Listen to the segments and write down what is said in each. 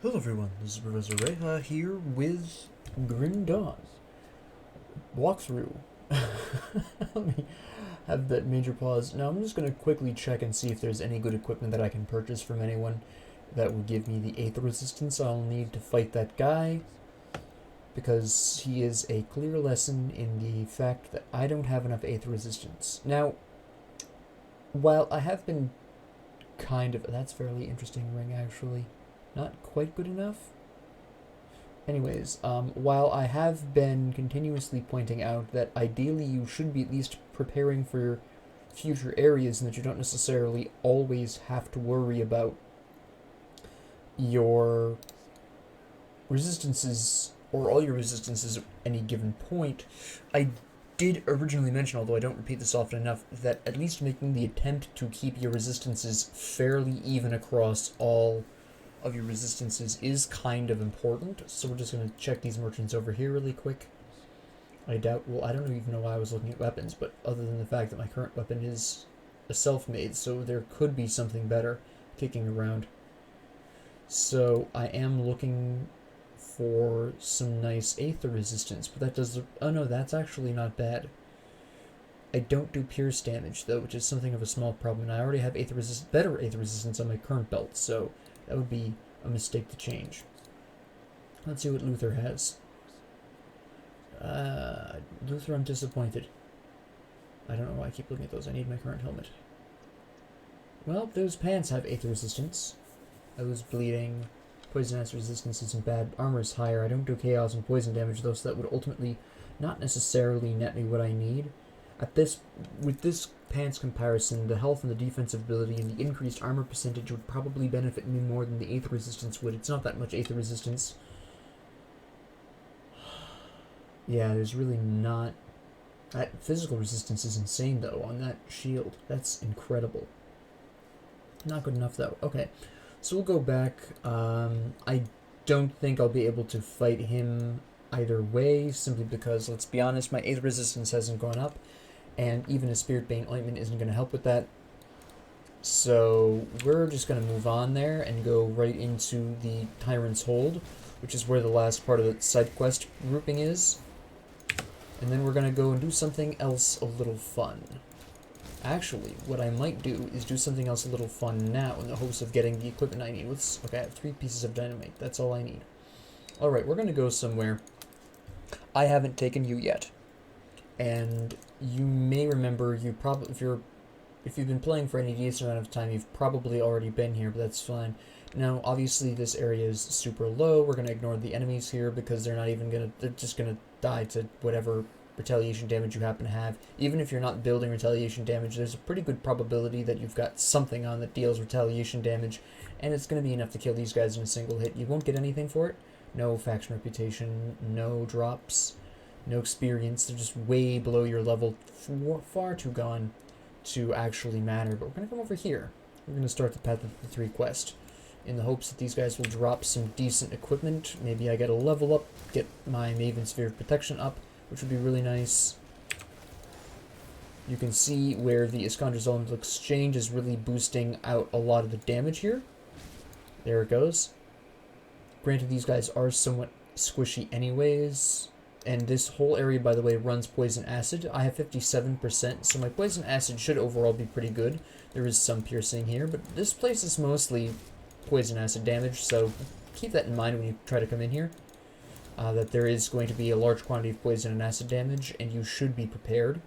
Hello everyone, this is Professor Reha here with Grimdaws walkthrough. Let me have that major pause. Now I'm just going to quickly check and see if there's any good equipment that I can purchase from anyone that will give me the 8th resistance I'll need to fight that guy, because he is a clear lesson in the fact that I don't have enough 8th resistance. Now, while I have been that's fairly interesting ring actually. Not quite good enough. Anyways, while I have been continuously pointing out that ideally you should be at least preparing for future areas and that you don't necessarily always have to worry about your resistances or all your resistances at any given point, I did originally mention, although I don't repeat this often enough, that at least making the attempt to keep your resistances fairly even across all of your resistances is kind of important. So we're just going to check these merchants over here really quick. I don't even know why I was looking at weapons, but other than the fact that my current weapon is a self-made, so there could be something better kicking around. So I am looking for some nice Aether resistance, but that does... Oh no, that's actually not bad. I don't do pierce damage, though, which is something of a small problem, and I already have better Aether resistance on my current belt, so that would be a mistake to change. Let's see what Luther has. Luther, I'm disappointed. I don't know why I keep looking at those. I need my current helmet. Well, those pants have Aether resistance. I was bleeding. Poison acid resistance isn't bad. Armor is higher. I don't do chaos and poison damage, though, so that would ultimately not necessarily net me what I need. With this pants comparison, the health and the defensive ability and the increased armor percentage would probably benefit me more than the Aether resistance would. It's not that much Aether resistance. Yeah, there's really not... That physical resistance is insane, though, on that shield. That's incredible. Not good enough, though. Okay, so we'll go back. I don't think I'll be able to fight him either way, simply because, let's be honest, my Aether resistance hasn't gone up. And even a Spirit Bane Ointment isn't going to help with that. So we're just going to move on there and go right into the Tyrant's Hold, which is where the last part of the side quest grouping is. And then we're going to go and do something else a little fun. Actually, what I might do is do something else a little fun now in the hopes of getting the equipment I need. Okay, I have 3 pieces of dynamite. That's all I need. Alright, we're going to go somewhere I haven't taken you yet. And you may remember, if you've been playing for any decent amount of time, you've probably already been here, but that's fine. Now, obviously, this area is super low. We're going to ignore the enemies here because they're just going to die to whatever retaliation damage you happen to have. Even if you're not building retaliation damage, there's a pretty good probability that you've got something on that deals retaliation damage, and it's going to be enough to kill these guys in a single hit. You won't get anything for it. No faction reputation, no drops, no experience. They're just way below your level, far too gone to actually matter. But we're going to come over here. We're going to start the Path of the 3 quest in the hopes that these guys will drop some decent equipment. Maybe I get a level up, get my Maiven Sphere of Protection up, which would be really nice. You can see where the Iskandra's Elemental Exchange is really boosting out a lot of the damage here. There it goes. Granted, these guys are somewhat squishy anyways. And this whole area, by the way, runs Poison Acid. I have 57%, so my Poison Acid should overall be pretty good. There is some piercing here, but this place is mostly Poison Acid damage, so keep that in mind when you try to come in here. That there is going to be a large quantity of Poison and Acid damage, and you should be prepared.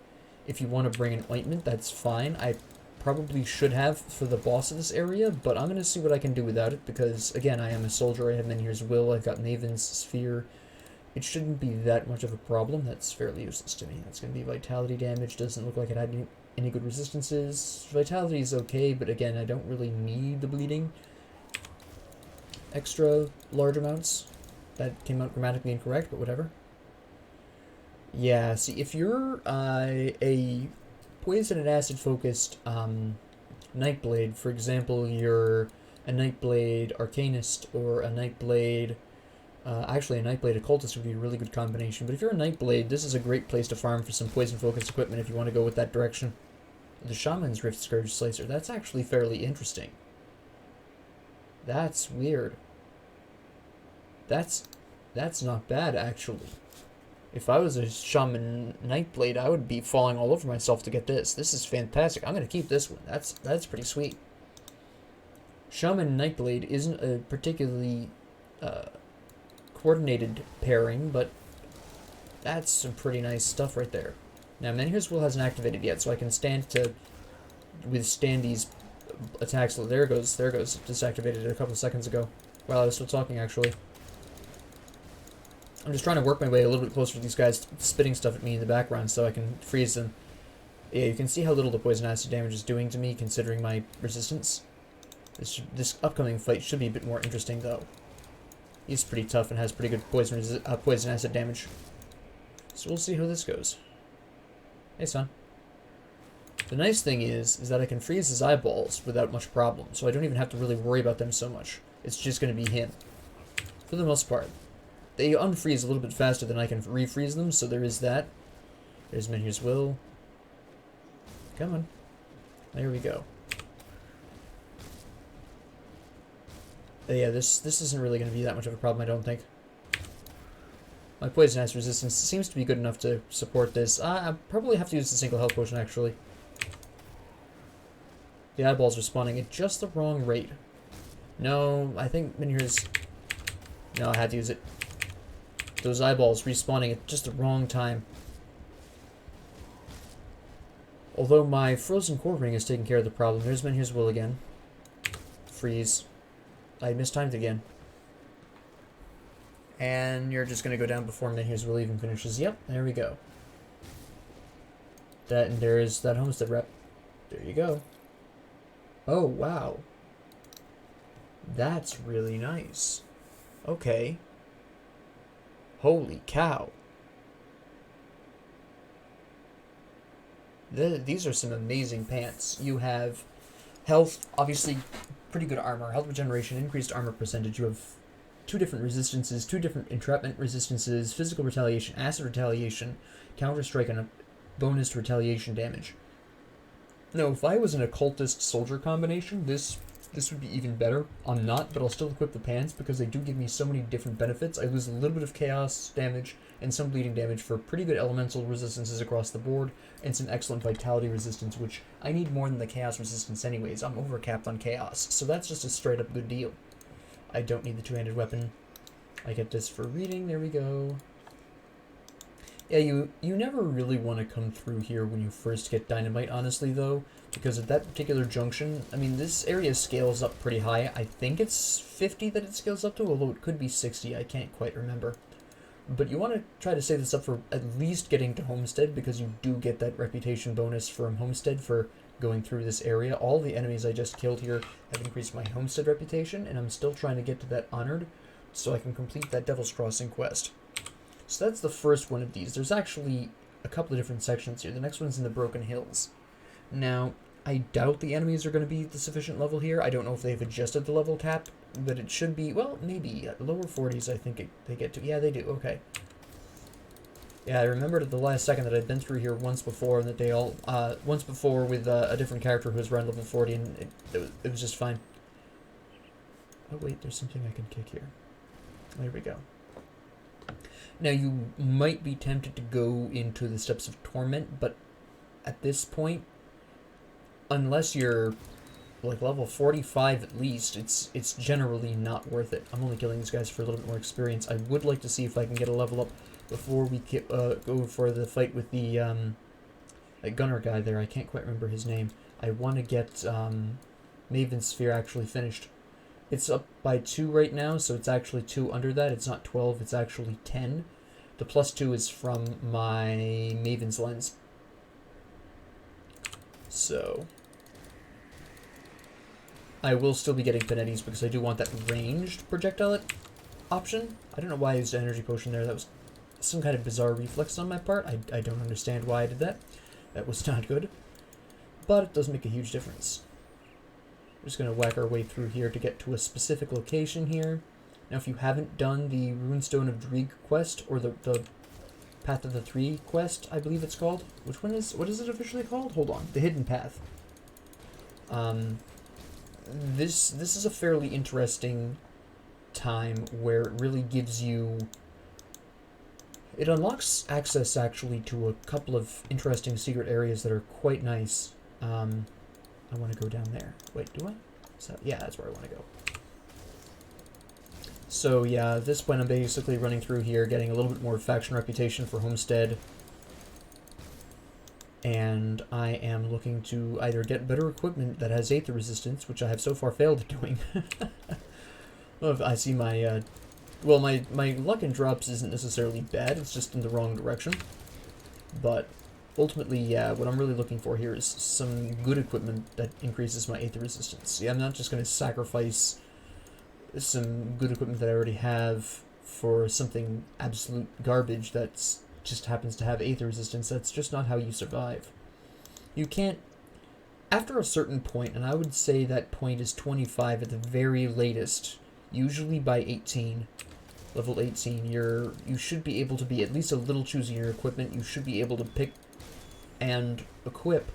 If you want to bring an ointment, that's fine. I probably should have for the boss of this area, but I'm going to see what I can do without it, because, again, I am a soldier, I have Menhir's Will, I've got Maiven's Sphere. It shouldn't be that much of a problem. That's fairly useless to me. That's going to be Vitality damage. Doesn't look like it had any good resistances. Vitality is okay, but again, I don't really need the bleeding. Extra large amounts. That came out grammatically incorrect, but whatever. Yeah, see, if you're a poison and acid focused Nightblade, for example, you're a Nightblade Arcanist or a Nightblade... actually, a Nightblade Occultist would be a really good combination. But if you're a Nightblade, this is a great place to farm for some poison-focused equipment if you want to go with that direction. The Shaman's Rift Scourge Slicer, that's actually fairly interesting. That's weird. That's not bad, actually. If I was a Shaman Nightblade, I would be falling all over myself to get this. This is fantastic. I'm going to keep this one. That's pretty sweet. Shaman Nightblade isn't a particularly coordinated pairing, but that's some pretty nice stuff right there. Now, Menhir's Will hasn't activated yet, so I can stand to withstand these attacks. There it goes. Disactivated it a couple of seconds ago. While I was still talking, actually. I'm just trying to work my way a little bit closer to these guys spitting stuff at me in the background so I can freeze them. Yeah, you can see how little the poison acid damage is doing to me, considering my resistance. This upcoming fight should be a bit more interesting, though. He's pretty tough and has pretty good poison acid damage. So we'll see how this goes. Hey, son. The nice thing is that I can freeze his eyeballs without much problem, so I don't even have to really worry about them so much. It's just going to be him. For the most part. They unfreeze a little bit faster than I can refreeze them, so there is that. There's Menhir's Will. Come on. There we go. Yeah, this isn't really going to be that much of a problem, I don't think. My poison acid resistance seems to be good enough to support this. I probably have to use the single health potion, actually. The eyeballs are spawning at just the wrong rate. No, I think Menhir's... No, I had to use it. Those eyeballs respawning at just the wrong time. Although my frozen core ring is taking care of the problem. There's Menhir's Will again. Freeze. I mistimed again. And you're just going to go down before Menhir's Will even finishes. Yep, there we go. That, and there is that homestead rep. There you go. Oh, wow. That's really nice. Okay. Holy cow. These are some amazing pants. You have health, obviously pretty good armor, health regeneration, increased armor percentage. You have 2 different resistances, 2 different entrapment resistances, physical retaliation, acid retaliation, counter strike, and a bonus to retaliation damage. Now, if I was an occultist soldier combination, this would be even better. I'm not, but I'll still equip the pants because they do give me so many different benefits. I lose a little bit of chaos damage and some bleeding damage for pretty good elemental resistances across the board, and some excellent vitality resistance, which I need more than the chaos resistance anyways. I'm overcapped on chaos, so that's just a straight up good deal. I don't need the 2-handed weapon. I get this for reading. There we go. Yeah, you never really want to come through here when you first get dynamite, honestly, though, because at that particular junction, I mean, this area scales up pretty high. I think it's 50 that it scales up to, although it could be 60. I can't quite remember. But you want to try to save this up for at least getting to Homestead, because you do get that reputation bonus from Homestead for going through this area. All the enemies I just killed here have increased my Homestead reputation, and I'm still trying to get to that Honored, so I can complete that Devil's Crossing quest. So that's the first one of these. There's actually a couple of different sections here. The next one's in the Broken Hills. Now, I doubt the enemies are going to be the sufficient level here. I don't know if they've adjusted the level cap, but it should be, well, maybe. Lower 40s, I think they get to. Yeah, they do. Okay. Yeah, I remembered at the last second that I'd been through here once before, and that they all, once before with a different character who was around level 40, and it was just fine. Oh, wait, there's something I can kick here. There we go. Now, you might be tempted to go into the Steps of Torment, but at this point, unless you're like level 45 at least, it's generally not worth it. I'm only killing these guys for a little bit more experience. I would like to see if I can get a level up before we go for the fight with the gunner guy there. I can't quite remember his name. I want to get Maven's Sphere actually finished. It's up by 2 right now, so it's actually 2 under that. It's not 12, it's actually 10. The +2 is from my Maven's Lens. So I will still be getting Panetti's because I do want that ranged projectile option. I don't know why I used an energy potion there. That was some kind of bizarre reflex on my part. I don't understand why I did that. That was not good. But it does make a huge difference. We're just going to whack our way through here to get to a specific location here. Now, if you haven't done the Runestone of Dreeg quest, or the Path of the Three quest, I believe it's called. What is it officially called? Hold on. The Hidden Path. This is a fairly interesting time where it really gives you... It unlocks access, actually, to a couple of interesting secret areas that are quite nice. I want to go down there. Wait, do I? So, yeah, that's where I want to go. So, yeah, at this point I'm basically running through here, getting a little bit more faction reputation for Homestead. And I am looking to either get better equipment that has Aether resistance, which I have so far failed at doing. Well, I see my, well, my luck in drops isn't necessarily bad, it's just in the wrong direction. But ultimately, yeah, what I'm really looking for here is some good equipment that increases my Aether resistance. Yeah, I'm not just going to sacrifice some good equipment that I already have for something absolute garbage that's just happens to have Aether resistance. That's just not how you survive. You can't... After a certain point, and I would say that point is 25 at the very latest, usually by 18, level 18, you should be able to be at least a little choosy in your equipment. You should be able to pick and equip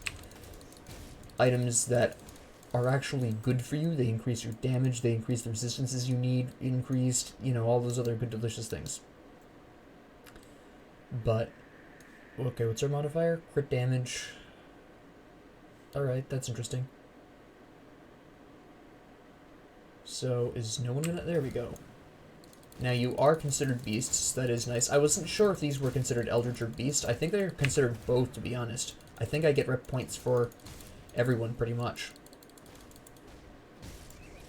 items that are actually good for you. They increase your damage, they increase the resistances you need increased, you know, all those other good delicious things. But, okay, what's our modifier? Crit damage. Alright, that's interesting. So, is no one gonna... There we go. Now, you are considered beasts. That is nice. I wasn't sure if these were considered Eldritch or Beast. I think they're considered both, to be honest. I think I get rep points for everyone, pretty much.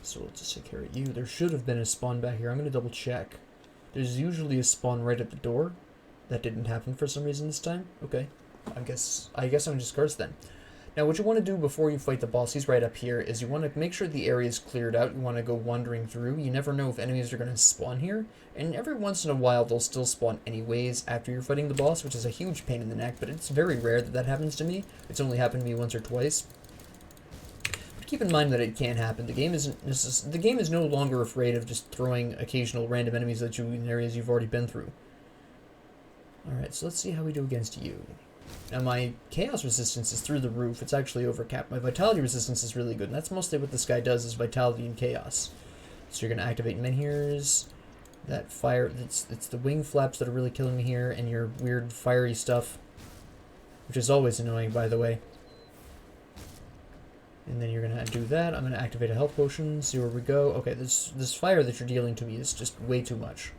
So, let's just take care of you. There should have been a spawn back here. I'm gonna double check. There's usually a spawn right at the door. That didn't happen for some reason this time. Okay. I guess I'm just cursed then. Now, what you want to do before you fight the boss, he's right up here, is you want to make sure the area is cleared out. You want to go wandering through. You never know if enemies are going to spawn here. And every once in a while, they'll still spawn anyways after you're fighting the boss, which is a huge pain in the neck, but it's very rare that that happens to me. It's only happened to me once or twice. But keep in mind that it can happen. The game is no longer afraid of just throwing occasional random enemies at you in areas you've already been through. Alright, so let's see how we do against you. Now, my chaos resistance is through the roof. It's actually overcapped. My vitality resistance is really good, and that's mostly what this guy does, is vitality and chaos. So you're going to activate Menhirs. That fire, it's the wing flaps that are really killing me here, and your weird fiery stuff, which is always annoying, by the way. And then you're going to do that. I'm going to activate a health potion, see where we go. Okay, this fire that you're dealing to me is just way too much.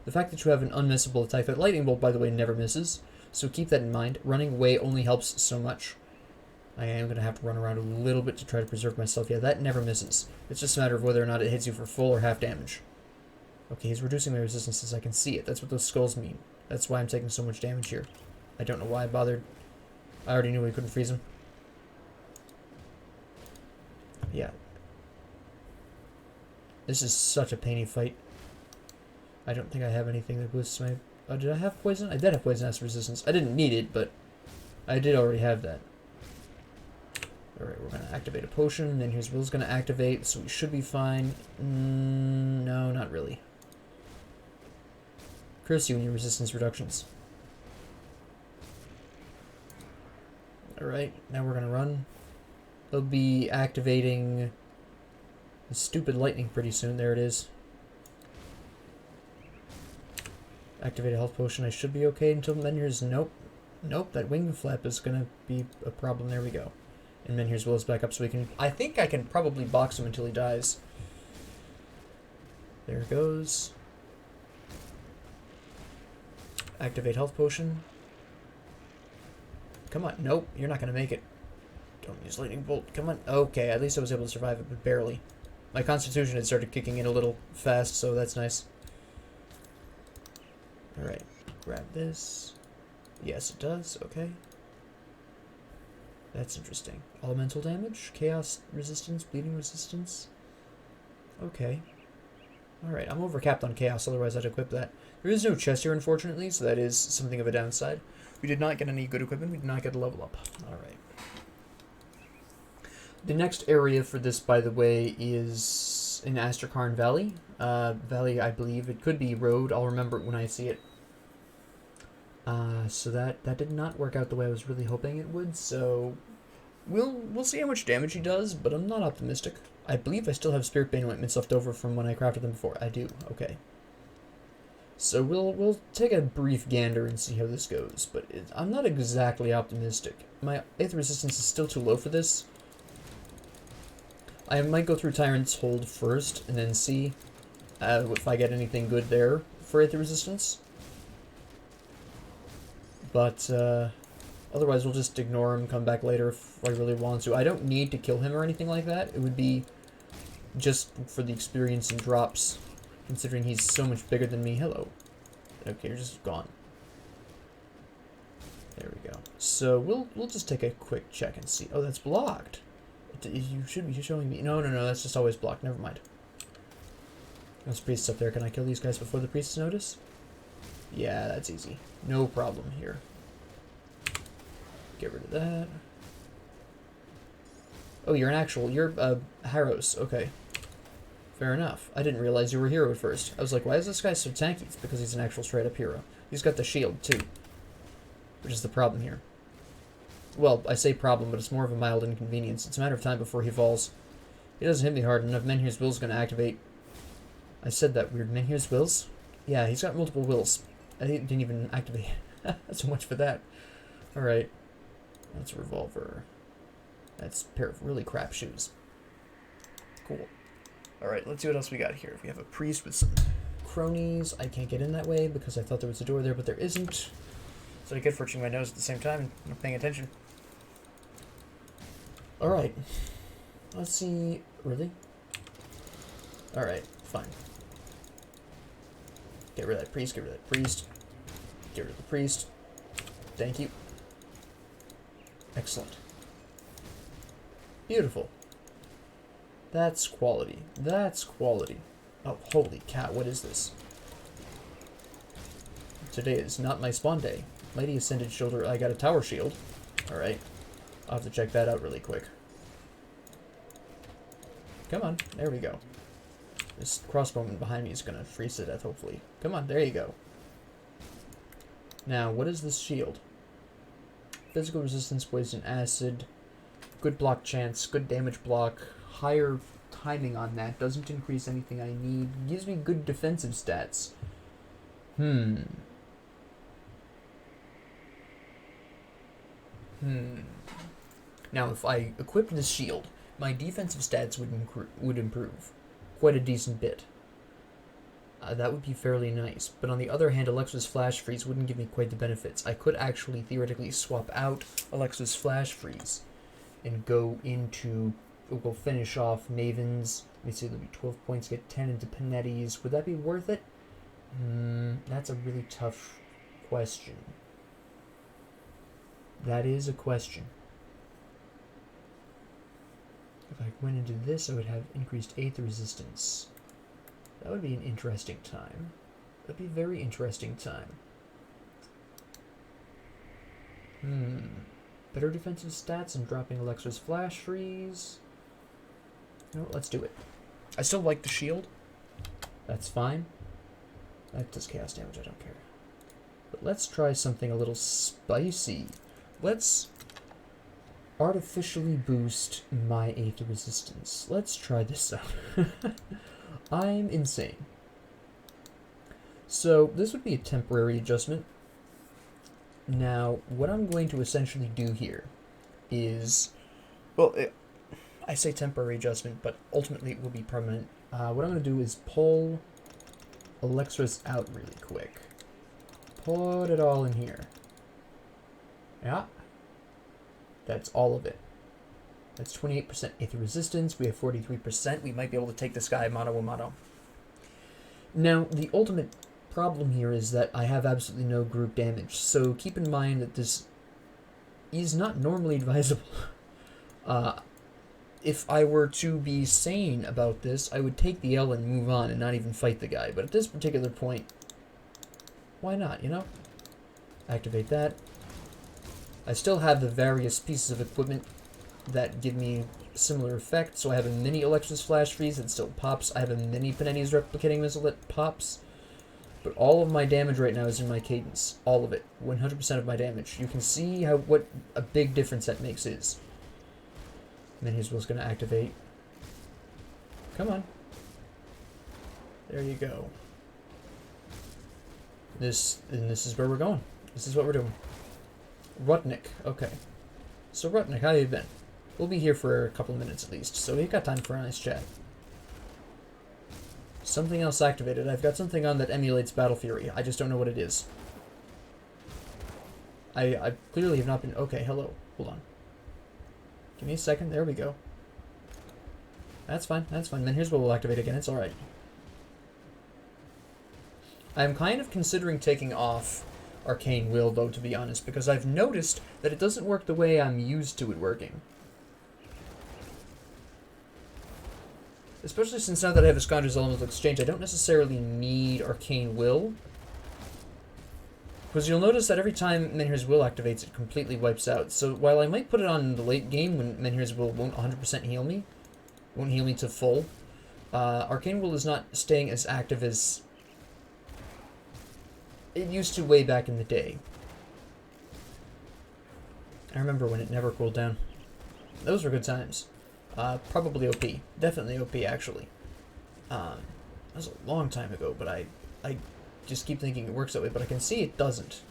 The fact that you have an unmissable attack, that lightning bolt, by the way, never misses, so keep that in mind. Running away only helps so much. I am going to have to run around a little bit to try to preserve myself. Yeah, that never misses. It's just a matter of whether or not it hits you for full or half damage. Okay, he's reducing my resistances. I can see it. That's what those skulls mean. That's why I'm taking so much damage here. I don't know why I bothered. I already knew we couldn't freeze him. Yeah. This is such a painy fight. I don't think I have anything that boosts my... Oh, did I have poison? I did have poison acid resistance. I didn't need it, but I did already have that. Alright, we're going to activate a potion, then here's Will's going to activate, so we should be fine. No, not really. Curse you and your resistance reductions. Alright, now we're going to run. They'll be activating the stupid lightning pretty soon. There it is. Activate a health potion. I should be okay until Menhir's... Nope. Nope, that wing flap is going to be a problem. There we go. And Menhir's will is back up so we can... I think I can probably box him until he dies. There it goes. Activate health potion. Come on. Nope, you're not going to make it. Don't use lightning bolt. Come on. Okay, at least I was able to survive it, but barely. My constitution had started kicking in a little fast, so that's nice. Alright, grab this. Yes, it does. Okay. That's interesting. Elemental damage, chaos resistance, bleeding resistance. Okay. Alright, I'm overcapped on chaos, otherwise I'd equip that. There is no chest here, unfortunately, so that is something of a downside. We did not get any good equipment, we did not get a level up. Alright. The next area for this, by the way, is in Astrakarn Valley. Valley, I believe. It could be Road. I'll remember it when I see it. So that did not work out the way I was really hoping it would, so we'll see how much damage he does, but I'm not optimistic. I believe I still have Spirit Bane ointments left over from when I crafted them before. I do. Okay. So we'll take a brief gander and see how this goes, but I'm not exactly optimistic. My Aether Resistance is still too low for this. I might go through Tyrant's hold first, and then see if I get anything good there for Aether Resistance. But otherwise we'll just ignore him, come back later if I really want to. I don't need to kill him or anything like that. It would be just for the experience and drops. Considering he's so much bigger than me. Hello. Okay, you're just gone. There we go. So we'll just take a quick check and see. Oh, that's blocked. You should be showing me. No, that's just always blocked. Never mind. There's priests up there. Can I kill these guys before the priests notice? Yeah, that's easy. No problem here. Get rid of that. Oh, you're Harrows. Okay. Fair enough. I didn't realize you were a hero at first. I was like, why is this guy so tanky? It's because he's an actual straight-up hero. He's got the shield, too. Which is the problem here. Well, I say problem, but it's more of a mild inconvenience. It's a matter of time before he falls. He doesn't hit me hard enough. Menhir's Will's going to activate. I said that weird. Menhir's Wills? Yeah, he's got multiple wills. I didn't even activate. So much for that. Alright. That's a revolver. That's a pair of really crap shoes. Cool. Alright, let's see what else we got here. We have a priest with some cronies. I can't get in that way because I thought there was a door there, but there isn't. So I get for itching my nose at the same time and not paying attention. Alright. Let's see. Really? Alright, fine. Get rid of that priest, get rid of that priest. Get rid of the priest. Thank you. Excellent. Beautiful. That's quality. That's quality. Oh, holy cow, what is this? Today is not my spawn day. Mighty Ascended Shoulder, I got a tower shield. Alright. I'll have to check that out really quick. Come on, there we go. This crossbowman behind me is going to freeze to death, hopefully. Come on, there you go. Now, what is this shield? Physical resistance, poison, acid, good block chance, good damage block, higher timing on that, doesn't increase anything I need, gives me good defensive stats. Now, if I equipped this shield, my defensive stats would improve quite a decent bit. That would be fairly nice. But on the other hand, Alexa's Flash Freeze wouldn't give me quite the benefits. I could actually theoretically swap out Alexa's Flash Freeze and go finish off Maiven's. Let me see, there'll be 12 points, get 10 into Panetti's. Would that be worth it? That's a really tough question. That is a question. If I went into this, I would have increased Aether Resistance. That would be an interesting time. That'd be a very interesting time. Better defensive stats and dropping Alexa's Flash Freeze. No, let's do it. I still like the shield. That's fine. That does chaos damage, I don't care. But let's try something a little spicy. Let's artificially boost my Aether Resistance. Let's try this out. I'm insane. So this would be a temporary adjustment. Now, what I'm going to essentially do here is, well, I say temporary adjustment, but ultimately it will be permanent. What I'm going to do is pull Alexa's out really quick. Put it all in here. Yeah. That's all of it. That's 28% Aether Resistance. We have 43%. We might be able to take this guy mano a mano. Now, the ultimate problem here is that I have absolutely no group damage. So keep in mind that this is not normally advisable. If I were to be sane about this, I would take the L and move on and not even fight the guy. But at this particular point, why not, you know? Activate that. I still have the various pieces of equipment that give me similar effect. So I have a mini Alexa's Flash Freeze that still pops. I have a mini Panetti's Replicating Missile that pops. But all of my damage right now is in my cadence. All of it. 100% of my damage. You can see what a big difference that makes is. And then his will's going to activate. Come on. There you go. This is where we're going. This is what we're doing. Rutnik. Okay. So Rutnik, how you been? We'll be here for a couple of minutes at least, so we've got time for a nice chat. Something else activated. I've got something on that emulates Battle Fury. I just don't know what it is. I clearly have not been... Okay, hello. Hold on. Give me a second. There we go. That's fine. That's fine. Then here's what we'll activate again. It's alright. I'm kind of considering taking off Arcane Will, though, to be honest, because I've noticed that it doesn't work the way I'm used to it working. Especially since now that I have Iskandra's Elemental Exchange, I don't necessarily need Arcane Will. Because you'll notice that every time Menhir's Will activates, it completely wipes out. So while I might put it on in the late game when Menhir's Will won't 100% heal me, won't heal me to full, Arcane Will is not staying as active as it used to way back in the day. I remember when it never cooled down. Those were good times. Probably OP. Definitely OP, actually. That was a long time ago, but I just keep thinking it works that way, but I can see it doesn't.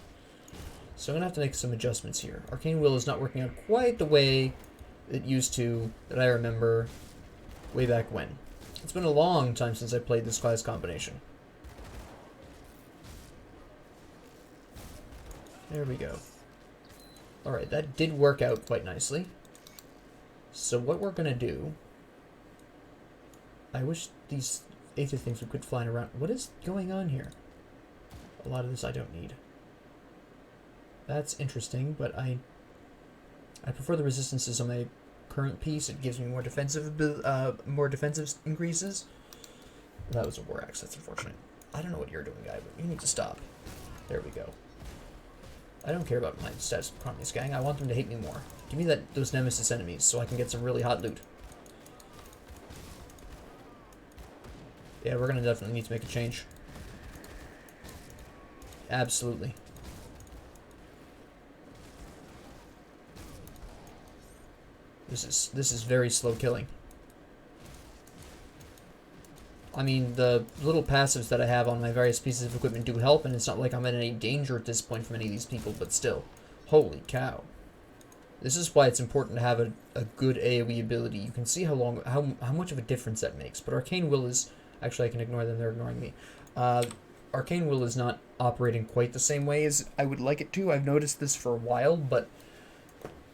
So I'm going to have to make some adjustments here. Arcane Will is not working out quite the way it used to, that I remember way back when. It's been a long time since I played this class combination. There we go. Alright, that did work out quite nicely. So what we're going to do... I wish these Aether things would quit flying around. What is going on here? A lot of this I don't need. That's interesting, but I prefer the resistances on my current piece. It gives me more defensive increases. That was a War Axe. That's unfortunate. I don't know what you're doing, guy, but you need to stop. There we go. I don't care about my status of Arcanist gang. I want them to hate me more. Give me those Nemesis enemies so I can get some really hot loot. Yeah, we're gonna definitely need to make a change. Absolutely. This is very slow killing. I mean, the little passives that I have on my various pieces of equipment do help, and it's not like I'm in any danger at this point from any of these people, but still. Holy cow. This is why it's important to have a good AoE ability. You can see how much of a difference that makes. But Arcane Will is... Actually, I can ignore them. They're ignoring me. Arcane Will is not operating quite the same way as I would like it to. I've noticed this for a while, but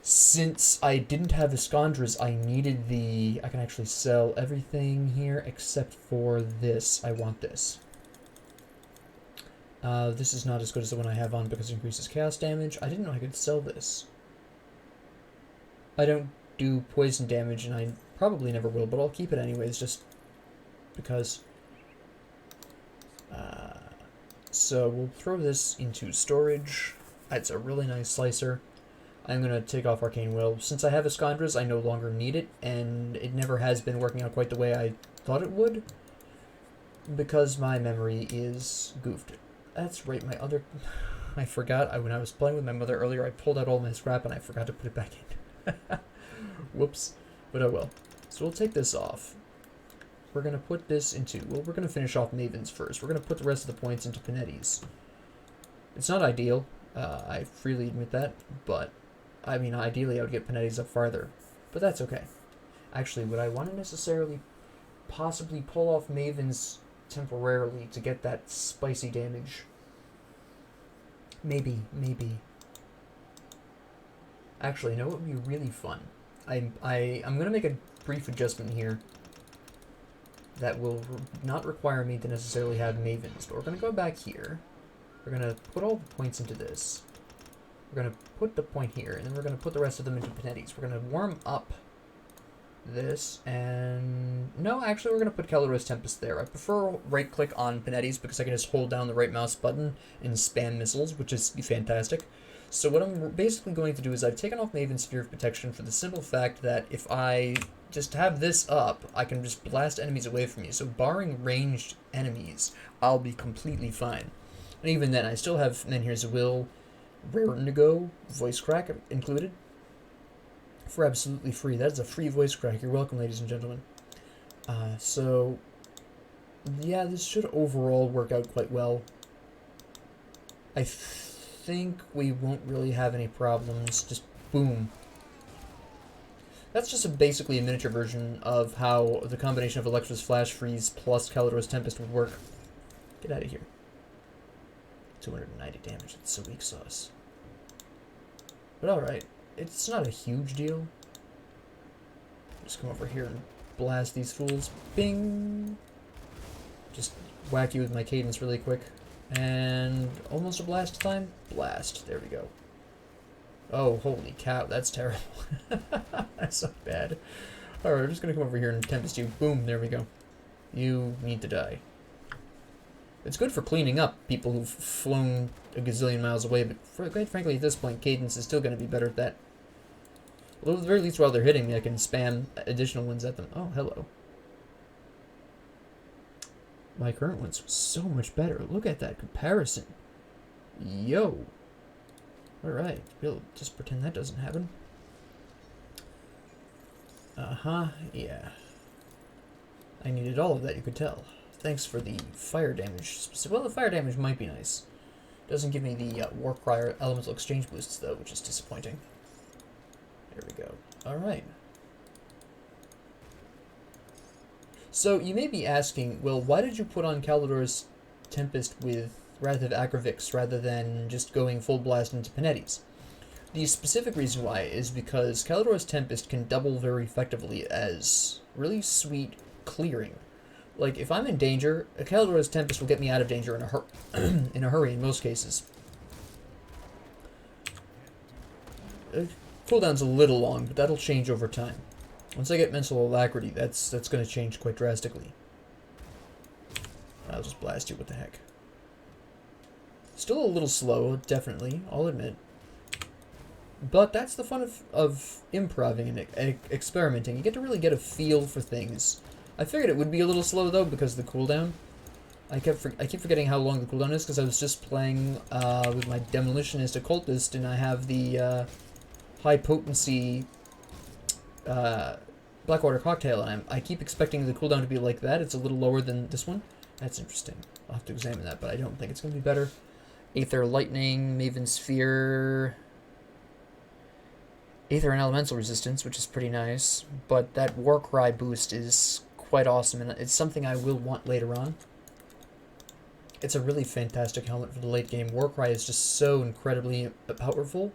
since I didn't have Iskandra's, I needed the... I can actually sell everything here except for this. I want this. This is not as good as the one I have on because it increases chaos damage. I didn't know I could sell this. I don't do poison damage, and I probably never will, but I'll keep it anyways, just because. So we'll throw this into storage. It's a really nice slicer. I'm going to take off Arcane Will. Since I have Iskandra's, I no longer need it, and it never has been working out quite the way I thought it would, because my memory is goofed. That's right, my other... I forgot, when I was playing with my mother earlier, I pulled out all my scrap and I forgot to put it back in. Whoops. But oh well. So we'll take this off. We're going to put this into... Well, we're going to finish off Maiven's first. We're going to put the rest of the points into Panetti's. It's not ideal. I freely admit that. But, I mean, ideally I would get Panetti's up farther. But that's okay. Actually, would I want to necessarily possibly pull off Maiven's temporarily to get that spicy damage? Maybe. Actually, you know what would be really fun? I'm going to make a brief adjustment here that will not require me to necessarily have Mavens, but we're going to go back here. We're going to put all the points into this. We're going to put the point here, and then we're going to put the rest of them into Panetti's. We're going to warm up this, and... No, actually, we're going to put Callidor's Tempest there. I prefer right-click on Panetti's because I can just hold down the right mouse button and spam missiles, which is fantastic. So what I'm basically going to do is I've taken off Maven's Sphere of Protection for the simple fact that if I just have this up, I can just blast enemies away from me. So barring ranged enemies, I'll be completely fine. And even then, I still have Menhir's Will, Rare Indigo, Voice Crack included for absolutely free. That is a free voice crack. You're welcome, ladies and gentlemen. So, yeah, this should overall work out quite well. I think we won't really have any problems. Just boom. That's just basically a miniature version of how the combination of Electra's Flash Freeze plus Callidor's Tempest would work. Get out of here. 290 damage. It's so weak sauce. But alright. It's not a huge deal. Just come over here and blast these fools. Bing! Just whack you with my cadence really quick. And almost a blast time. Blast. There we go. Oh, holy cow, that's terrible. That's so bad. Alright, I'm just gonna come over here and Tempest you. Boom, there we go. You need to die. It's good for cleaning up people who've flown a gazillion miles away, but quite frankly, at this point, cadence is still gonna be better at that. Although at the very least, while they're hitting me, I can spam additional ones at them. Oh, hello. My current one's so much better. Look at that comparison. Yo. Alright, we'll just pretend that doesn't happen. Yeah. I needed all of that, you could tell. Thanks for the fire damage. Well, the fire damage might be nice. Doesn't give me the Warcry or Elemental Exchange boosts, though, which is disappointing. There we go. Alright. So, you may be asking, well, why did you put on Callidor's Tempest with Wrath of Agrivix rather than just going full blast into Panetti's? The specific reason why is because Callidor's Tempest can double very effectively as really sweet clearing. Like, if I'm in danger, a Callidor's Tempest will get me out of danger in a hurry in most cases. Cooldown's a little long, but that'll change over time. Once I get Mental Alacrity, that's going to change quite drastically. I'll just blast you, what the heck. Still a little slow, definitely, I'll admit. But that's the fun of improving and experimenting. You get to really get a feel for things. I figured it would be a little slow, though, because of the cooldown. I keep forgetting how long the cooldown is, because I was just playing with my Demolitionist Occultist, and I have the high potency Blackwater Cocktail, and I keep expecting the cooldown to be like that. It's a little lower than this one. That's interesting. I'll have to examine that, but I don't think it's going to be better. Aether Lightning, Maven Sphere, Aether and Elemental Resistance, which is pretty nice, but that Warcry boost is quite awesome, and it's something I will want later on. It's a really fantastic helmet for the late game. Warcry is just so incredibly powerful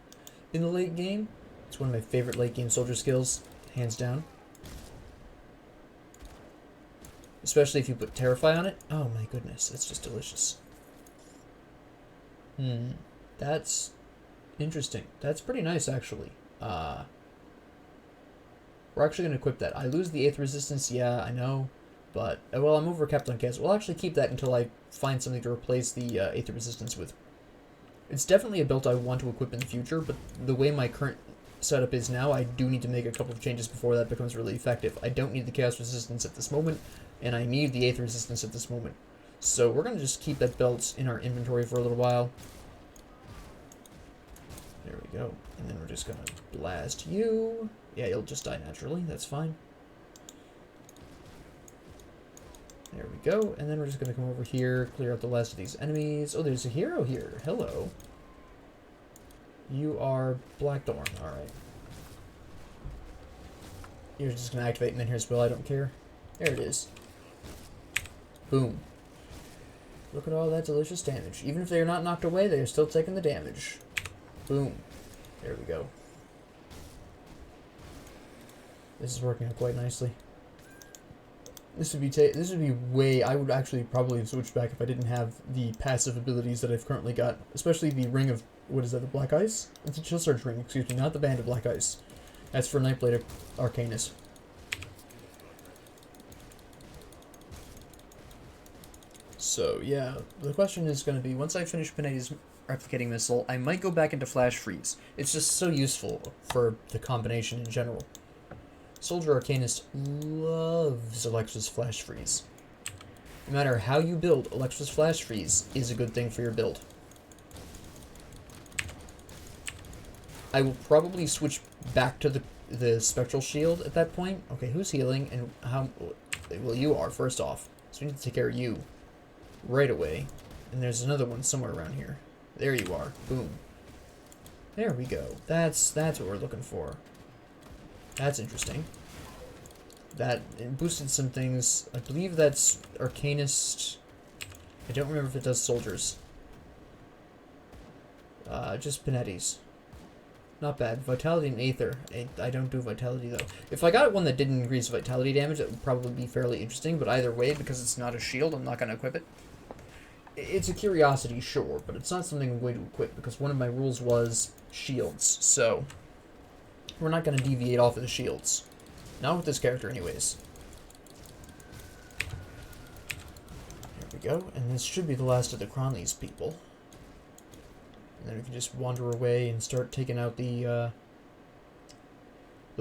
in the late game. It's one of my favorite late game soldier skills, hands down. Especially if you put Terrify on it. Oh my goodness, it's just delicious. That's interesting. That's pretty nice, actually. We're actually going to equip that. I lose the 8th resistance, yeah, I know. But, well, I'm overcapped on chaos. We'll actually keep that until I find something to replace the 8th resistance with. It's definitely a belt I want to equip in the future, but the way my current setup is now, I do need to make a couple of changes before that becomes really effective. I don't need the chaos resistance at this moment, and I need the 8th resistance at this moment. So we're going to just keep that belt in our inventory for a little while. There we go. And then we're just going to blast you. Yeah, you'll just die naturally. That's fine. There we go. And then we're just going to come over here, clear out the last of these enemies. Oh, there's a hero here. Hello. You are Blackthorn. Alright. You're just going to activate Menhir spell. I don't care. There it is. Boom. Look at all that delicious damage. Even if they are not knocked away, they are still taking the damage. Boom. There we go. This is working out quite nicely. This would be way... I would actually probably have switched back if I didn't have the passive abilities that I've currently got. Especially the Ring of... What is that? The Black Ice? It's a Chill Surge Ring, excuse me. Not the Band of Black Ice. That's for Nightblade Arcanist. So, yeah. The question is going to be, once I finish Panetti's Replicating Missile, I might go back into Flash Freeze. It's just so useful for the combination in general. Soldier Arcanist loves Alexa's Flash Freeze. No matter how you build, Alexa's Flash Freeze is a good thing for your build. I will probably switch back to the Spectral Shield at that point. Okay, who's healing and how... Well, you are, first off. So we need to take care of you right away. And there's another one somewhere around here. There you are. Boom. There we go. That's what we're looking for. That's interesting. That it boosted some things. I believe that's Arcanist. I don't remember if it does soldiers. Just Panetti's. Not bad. Vitality and Aether. I don't do Vitality, though. If I got one that didn't increase Vitality damage, that would probably be fairly interesting, but either way, because it's not a shield, I'm not going to equip it. It's a curiosity, sure, but it's not something I'm going to equip, because one of my rules was shields, so we're not going to deviate off of the shields. Not with this character, anyways. There we go, and this should be the last of the Cronley's people. And then we can just wander away and start taking out the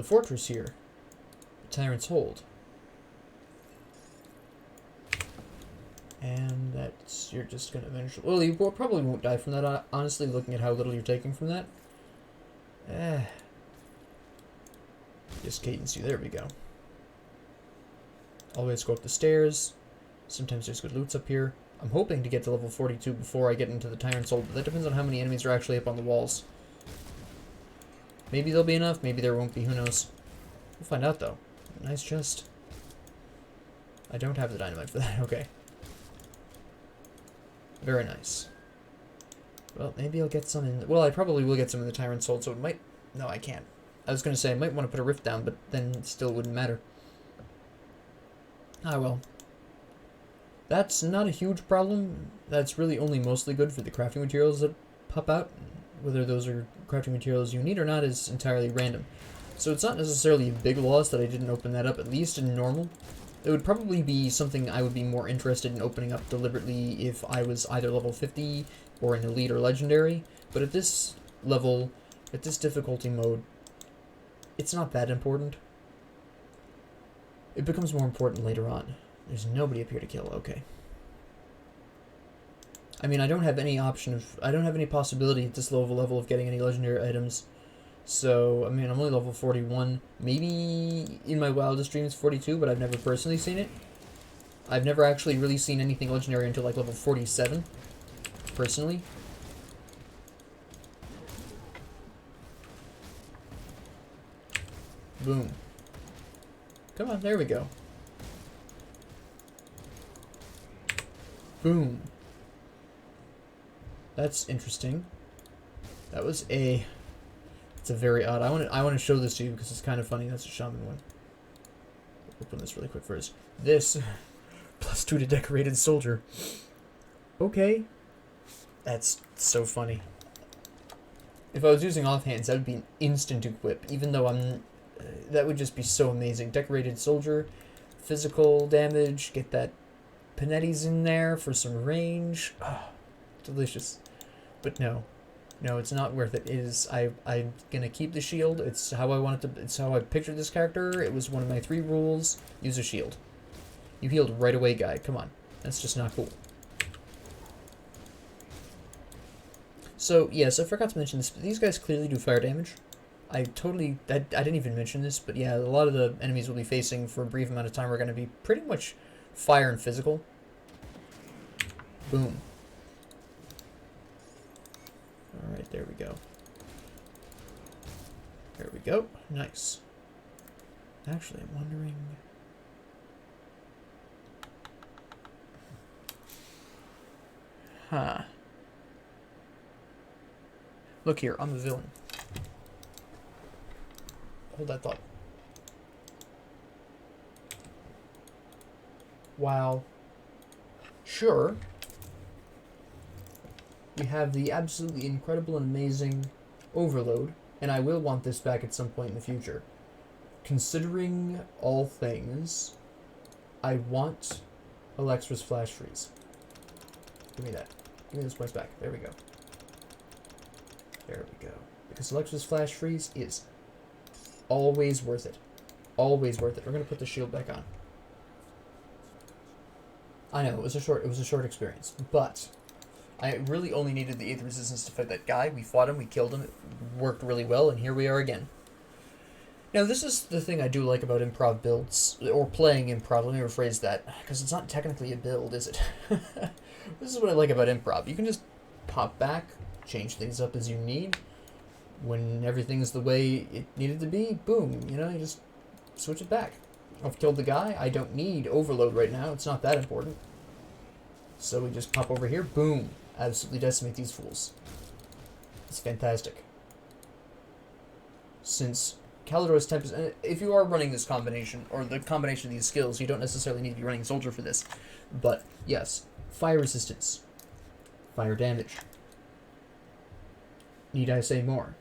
fortress here. The Tyrant's Hold. And that's... you're just going to eventually... well, you probably won't die from that, honestly, looking at how little you're taking from that. Just cadence you. There we go. Always go up the stairs. Sometimes there's good loots up here. I'm hoping to get to level 42 before I get into the Tyrant's Hold, but that depends on how many enemies are actually up on the walls. Maybe there'll be enough, maybe there won't be, who knows. We'll find out, though. Nice chest. I don't have the dynamite for that, okay. Very nice. Well, maybe I'll get some in... well, I probably will get some in the Tyrant's Hold, so it might... no, I can't. I was going to say I might want to put a rift down, but then it still wouldn't matter. Ah, well. That's not a huge problem. That's really only mostly good for the crafting materials that pop out. Whether those are crafting materials you need or not is entirely random. So it's not necessarily a big loss that I didn't open that up, at least in normal. It would probably be something I would be more interested in opening up deliberately if I was either level 50 or an elite or legendary. But at this level, at this difficulty mode, it's not that important. It becomes more important later on. There's nobody up here to kill, okay. I mean, I don't have any option of... I don't have any possibility at this level of getting any legendary items. So, I mean, I'm only level 41. Maybe in my wildest dreams 42, but I've never personally seen it. I've never actually really seen anything legendary until like level 47, personally. Boom. Come on, there we go. Boom. That's interesting. That was a... it's a very odd... I want to show this to you because it's kind of funny. That's a shaman one. Open this really quick first. This +2 to decorated soldier. Okay. That's so funny. If I was using offhands, that would be an instant equip, even though I'm... that would just be so amazing. Decorated soldier, physical damage, get that Panetti's in there for some range. Oh, delicious. But no. No, it's not worth it. It is... I'm gonna keep the shield. It's how I wanted to... it's how I pictured this character. It was one of my 3 rules. Use a shield. You healed right away, guy. Come on. That's just not cool. So, yes, I forgot to mention this, but these guys clearly do fire damage. I didn't even mention this, but yeah, a lot of the enemies we'll be facing for a brief amount of time are going to be pretty much fire and physical. Boom. Alright, there we go. There we go. Nice. Actually, I'm wondering... huh. Look here, I'm a villain. Hold that thought. Wow. Sure. We have the absolutely incredible and amazing Overload, and I will want this back at some point in the future. Considering all things, I want Alexra's Flash Freeze. Give me that. Give me those points back. There we go. There we go. Because Alexra's Flash Freeze is always worth it. Always worth it. We're gonna put the shield back on. I know, it was a short experience, but I really only needed the 8th resistance to fight that guy. We fought him, we killed him, it worked really well, and here we are again. Now, this is the thing I do like about improv builds, or playing improv. Let me rephrase that, because it's not technically a build, is it? This is what I like about improv. You can just pop back, change things up as you need. When everything's the way it needed to be, boom, you just switch it back. I've killed the guy. I don't need overload right now. It's not that important. So we just pop over here, boom, absolutely decimate these fools. It's fantastic. Since Callidor's Tempest, and if you are running this combination, or the combination of these skills, you don't necessarily need to be running Soldier for this. But, yes, fire resistance, fire damage. Need I say more?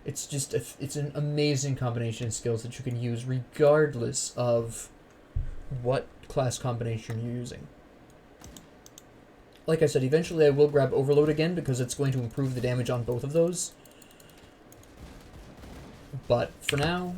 It's just, it's an amazing combination of skills that you can use regardless of what class combination you're using. Like I said, eventually I will grab Overload again because it's going to improve the damage on both of those. But for now,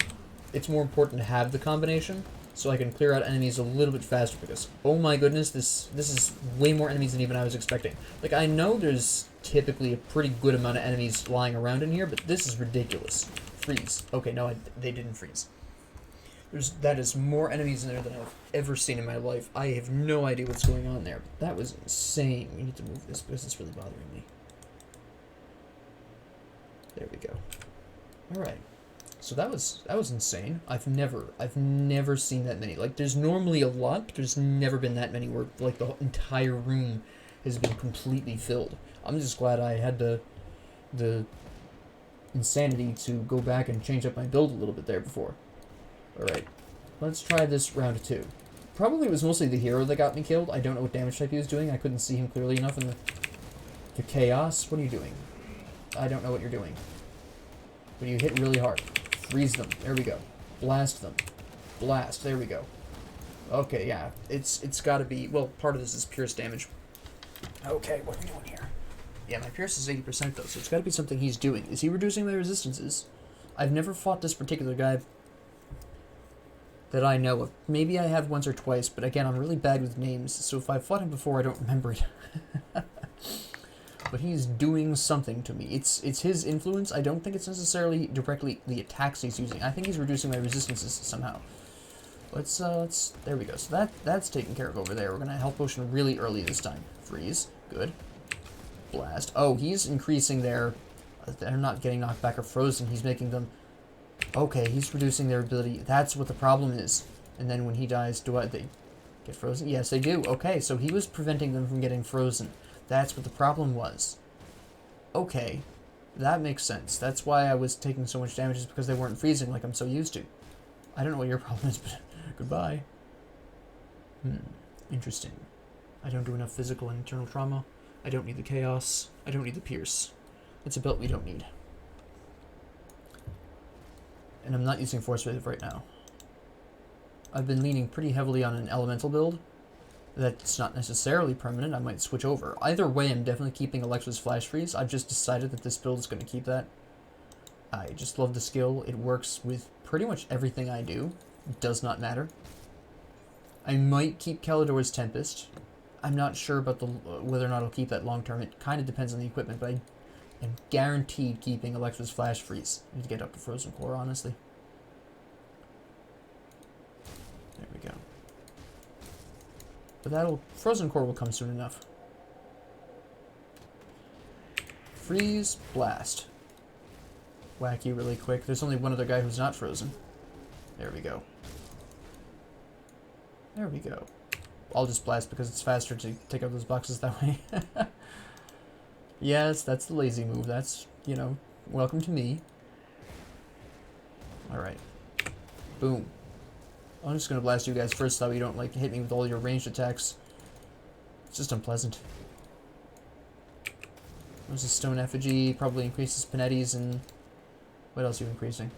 it's more important to have the combination so I can clear out enemies a little bit faster because, oh my goodness, this is way more enemies than even I was expecting. Like, I know there's typically a pretty good amount of enemies lying around in here, but this is ridiculous. Freeze. Okay, no, they didn't freeze. That is more enemies in there than I've ever seen in my life. I have no idea what's going on there. That was insane. We need to move this because it's really bothering me. There we go. Alright. So that was insane. I've never seen that many. Like, there's normally a lot, but there's never been that many where, like, the entire room has been completely filled. I'm just glad I had the insanity to go back and change up my build a little bit there before. Alright, let's try this round 2. Probably it was mostly the hero that got me killed. I don't know what damage type he was doing. I couldn't see him clearly enough in the chaos. What are you doing? I don't know what you're doing. But you hit really hard. Freeze them. There we go. Blast them. Blast. There we go. Okay, yeah. It's got to be... Well, part of this is pierce damage. Okay, what are we doing here? Yeah, my pierce is 80% though, so it's got to be something he's doing. Is he reducing my resistances? I've never fought this particular guy that I know of. Maybe I have once or twice, but again, I'm really bad with names, so if I've fought him before, I don't remember it. But he's doing something to me. It's his influence. I don't think it's necessarily directly the attacks he's using. I think he's reducing my resistances somehow. Let's there we go. So that's taken care of over there. We're gonna health potion really early this time. Freeze. Good. Blast. Oh, he's increasing their... They're not getting knocked back or frozen. He's making them... Okay, he's reducing their ability. That's what the problem is. And then when he dies, they get frozen? Yes, they do. Okay, so he was preventing them from getting frozen. That's what the problem was. Okay, that makes sense. That's why I was taking so much damage, is because they weren't freezing like I'm so used to. I don't know what your problem is, but goodbye. Interesting. I don't do enough physical and internal trauma. I don't need the chaos. I don't need the pierce. It's a belt we don't need. And I'm not using Force Wave right now. I've been leaning pretty heavily on an elemental build. That's not necessarily permanent. I might switch over. Either way, I'm definitely keeping Alexa's Flash Freeze. I've just decided that this build is going to keep that. I just love the skill. It works with pretty much everything I do. It does not matter. I might keep Callidor's Tempest. I'm not sure about whether or not I'll keep that long term. It kind of depends on the equipment, but I am guaranteed keeping Alexa's Flash Freeze. I need to get up to Frozen Core, honestly. There we go. But Frozen Core will come soon enough. Freeze, blast. Whack you really quick. There's only one other guy who's not frozen. There we go. There we go. I'll just blast because it's faster to take out those boxes that way. Yes, that's the lazy move. That's, welcome to me. Alright. Boom. I'm just going to blast you guys first so you don't, hit me with all your ranged attacks. It's just unpleasant. There's a stone effigy. Probably increases Panetti's and... What else are you increasing?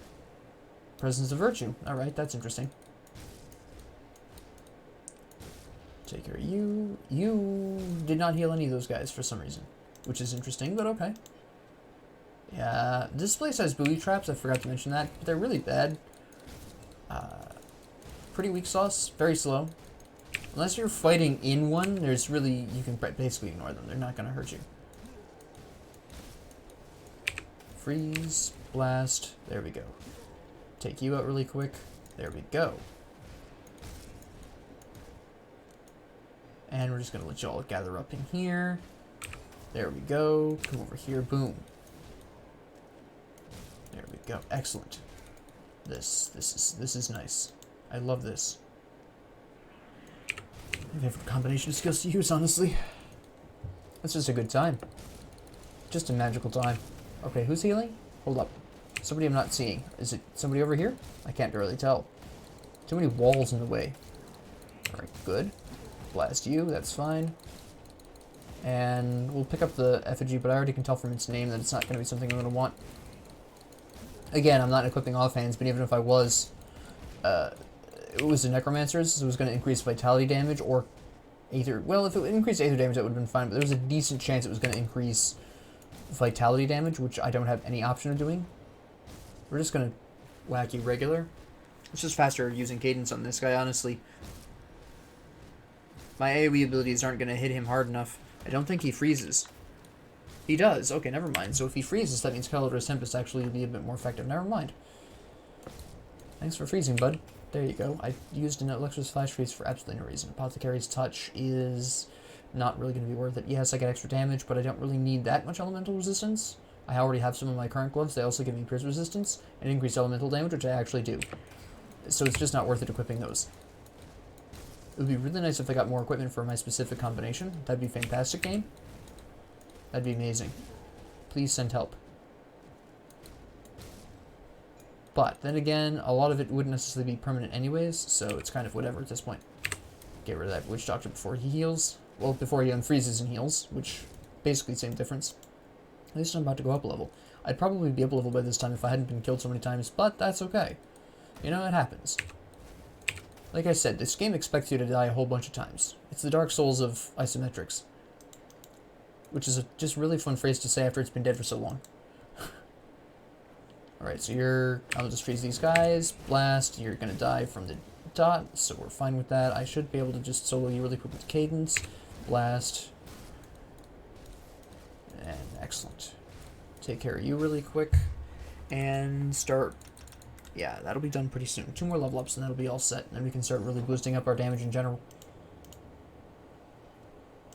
Presence of Virtue. Alright, that's interesting. Take care of you. You did not heal any of those guys for some reason. Which is interesting, but okay. Yeah, this place has booby traps. I forgot to mention that. But they're really bad. Pretty weak sauce. Very slow. Unless you're fighting in one, you can basically ignore them. They're not going to hurt you. Freeze. Blast. There we go. take you out really quick. There we go. And we're just going to let you all gather up in here. There we go. Come over here. Boom. There we go. Excellent. This is nice. I love this. My favorite combination of skills to use, honestly. It's just a good time. Just a magical time. Okay, who's healing? Hold up. Somebody I'm not seeing. Is it somebody over here? I can't really tell. Too many walls in the way. Alright, good. Blast you, that's fine. And we'll pick up the effigy, but I already can tell from its name that it's not going to be something I'm going to want. Again, I'm not equipping offhands, but even if I was, it was the necromancers, so it was going to increase vitality damage or aether. Well, if it increased aether damage, that would have been fine, but there was a decent chance it was going to increase vitality damage, which I don't have any option of doing. We're just going to whack you regular. It's just faster using cadence on this guy, honestly. My AoE abilities aren't going to hit him hard enough. I don't think he freezes. He does. Okay, never mind. So if he freezes, that means Callidor's Tempest actually will be a bit more effective. Never mind. Thanks for freezing, bud. There you go. I used an Electro's Flash Freeze for absolutely no reason. Apothecary's Touch is not really going to be worth it. Yes, I get extra damage, but I don't really need that much elemental resistance. I already have some of my current gloves. They also give me pierce resistance and increased elemental damage, which I actually do. So it's just not worth it equipping those. It would be really nice if I got more equipment for my specific combination. That'd be fantastic, game. That'd be amazing. Please send help. But then again, a lot of it wouldn't necessarily be permanent anyways, so it's kind of whatever at this point. Get rid of that Witch Doctor before he heals. Well, before he unfreezes and heals, which basically same difference. At least I'm about to go up a level. I'd probably be up a level by this time if I hadn't been killed so many times, but that's okay. You know, it happens. Like I said, this game expects you to die a whole bunch of times. It's the Dark Souls of isometrics. Which is a just really fun phrase to say after it's been dead for so long. Alright, so I'll just freeze these guys. Blast, you're gonna die from the dot, so we're fine with that. I should be able to just solo you really quick with cadence. Blast. And excellent. Take care of you really quick. And start. Yeah, that'll be done pretty soon. 2 more level ups and that'll be all set. And then we can start really boosting up our damage in general.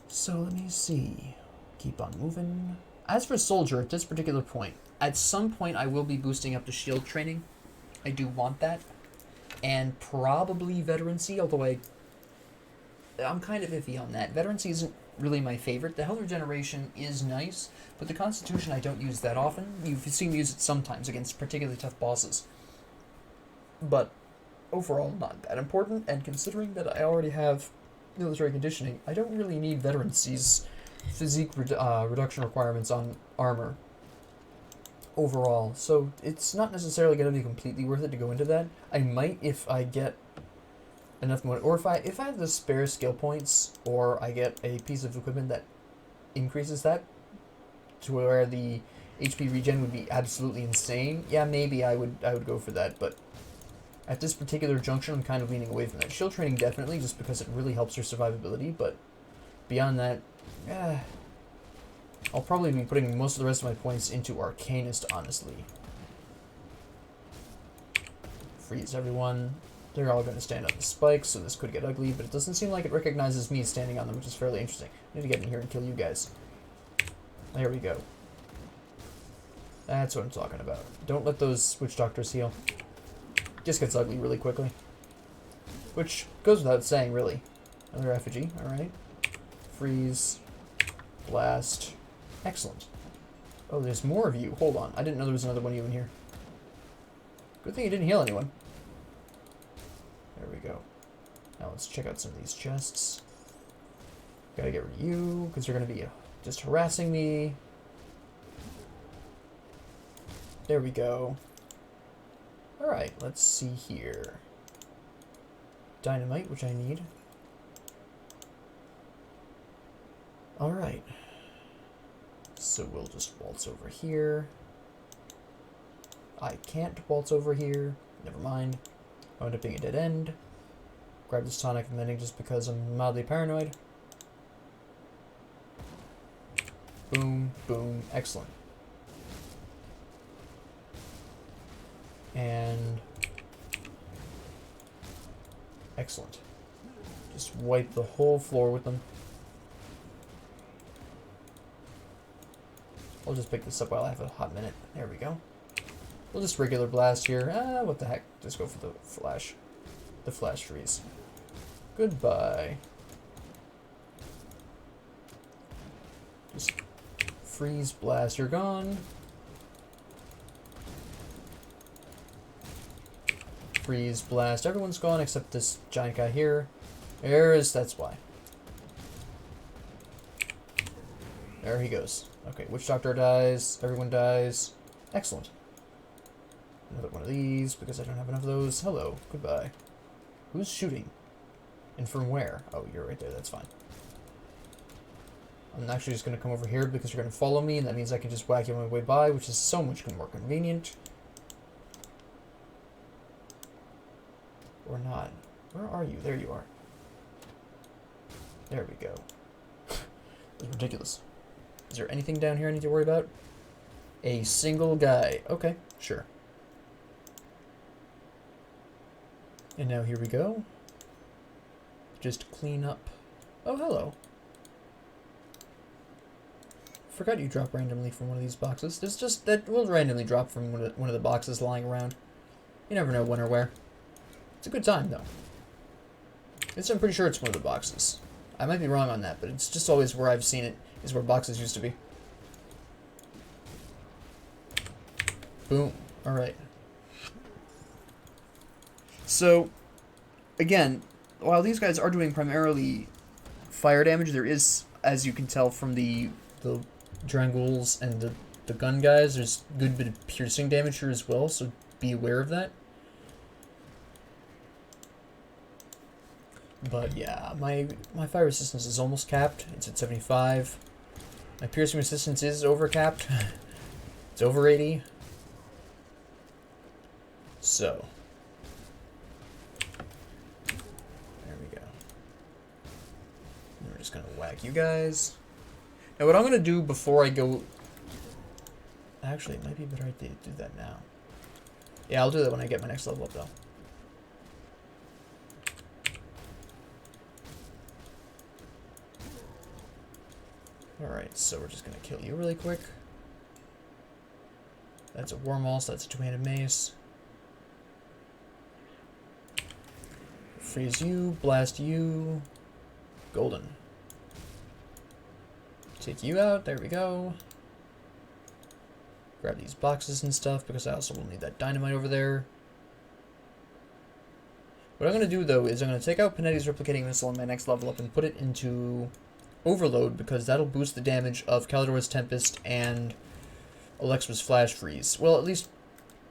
So let me see. Keep on moving. As for Soldier, at this particular point, at some point I will be boosting up the shield training. I do want that. And probably Veterancy, although I'm kind of iffy on that. Veterancy isn't really my favorite. The health regeneration is nice, but the Constitution I don't use that often. You've seen me use it sometimes against particularly tough bosses. But overall, not that important, and considering that I already have military conditioning, I don't really need Veterancy's physique reduction requirements on armor overall, so it's not necessarily going to be completely worth it to go into that. I might if I get enough money, or if I have the spare skill points, or I get a piece of equipment that increases that to where the HP regen would be absolutely insane. Yeah, maybe I would go for that, but at this particular junction, I'm kind of leaning away from that. Shield training definitely, just because it really helps your survivability, but beyond that, I'll probably be putting most of the rest of my points into Arcanist, honestly. Freeze everyone. They're all going to stand on the spikes, so this could get ugly, but it doesn't seem like it recognizes me standing on them, which is fairly interesting. I need to get in here and kill you guys. There we go. That's what I'm talking about. Don't let those Witch Doctors heal. Just gets ugly really quickly. Which goes without saying, really. Another effigy, alright. Freeze. Blast. Excellent. Oh, there's more of you. Hold on. I didn't know there was another one of you in here. Good thing you didn't heal anyone. There we go. Now let's check out some of these chests. Gotta get rid of you, because you're going to be just harassing me. There we go. Alright, let's see here. Dynamite, which I need. Alright. So we'll just waltz over here. I can't waltz over here. Never mind. I end up being a dead end. Grab this tonic and mending just because I'm mildly paranoid. Boom, boom, excellent. And Excellent. Just wipe the whole floor with them. I'll just pick this up while I have a hot minute. There we go. We'll just regular blast here. What the heck? Just go for the flash. The flash freeze. Goodbye. Just freeze, blast, you're gone. Freeze, blast, everyone's gone except this giant guy here. That's why. There he goes. Okay, Witch Doctor dies, everyone dies. Excellent. Another one of these, because I don't have enough of those. Hello, goodbye. Who's shooting? And from where? Oh, you're right there, that's fine. I'm actually just going to come over here because you're going to follow me, and that means I can just whack you on my way by, which is so much more convenient. Or not. Where are you? There you are. There we go. That's ridiculous. Is there anything down here I need to worry about? A single guy. Okay, sure. And now here we go. Just clean up. Oh, hello. Forgot you drop randomly from one of these boxes. There's just that will randomly drop from one of the boxes lying around. You never know when or where. It's a good time though. I'm pretty sure it's one of the boxes. I might be wrong on that, but it's just always where I've seen it is where boxes used to be. Boom. All right. So, again, while these guys are doing primarily fire damage, there is, as you can tell from the Drangles and the gun guys, there's a good bit of piercing damage here as well, so be aware of that. But yeah, my fire resistance is almost capped. It's at 75. My piercing resistance is over capped. It's over 80. So there we go. And we're just gonna whack you guys. Now what I'm gonna do before I go, actually it might be a better idea to do that now. Yeah, I'll do that when I get my next level up though. Alright, so we're just gonna kill you really quick. That's a Wormaul, so that's a two-handed mace. Freeze you, blast you. Golden. Take you out, there we go. Grab these boxes and stuff, because I also will need that dynamite over there. What I'm going to do, though, is I'm going to take out Panetti's replicating missile on my next level up and put it into Overload, because that'll boost the damage of Callidor's Tempest and Alexa's Flash Freeze. Well, at least